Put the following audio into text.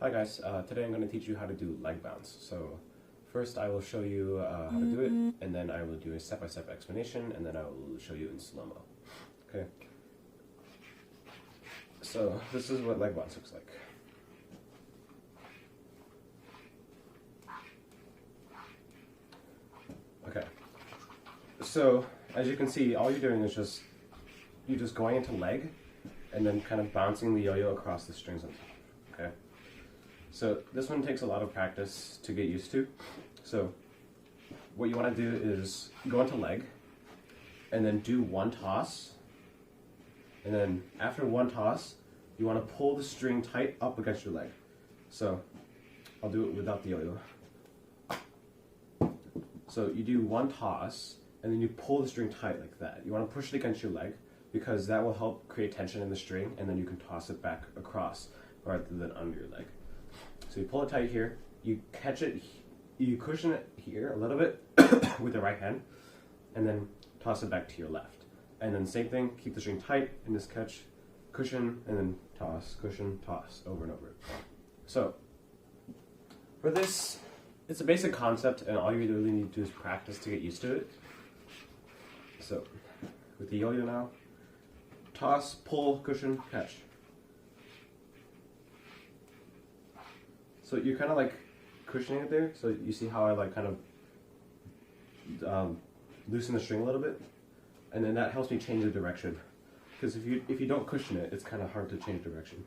Hi guys, today I'm going to teach you how to do leg bounce. So first I will show you how to do it, and then I will do a step-by-step explanation, and then I will show you in slow-mo. Okay. So this is what leg bounce looks like. Okay. So as you can see, all you're doing is you're just going into leg, and then kind of bouncing the yo-yo across the strings on top. Okay. So this one takes a lot of practice to get used to. So what you want to do is go into leg and then do one toss, and then after one toss you want to pull the string tight up against your leg. So I'll do it without the yo-yo. So you do one toss and then you pull the string tight like that. You want to push it against your leg because that will help create tension in the string, and then you can toss it back across rather than under your leg. So you pull it tight here, you catch it, you cushion it here a little bit with the right hand, and then toss it back to your left. And then same thing, keep the string tight and just catch, cushion, and then toss, cushion, toss, over and over. So for this, it's a basic concept, and all you really need to do is practice to get used to it. So with the yo-yo now, toss, pull, cushion, catch. So you're kind of like cushioning it there, so you see how I like kind of loosen the string a little bit, and then that helps me change the direction. Because if you don't cushion it, it's kind of hard to change direction.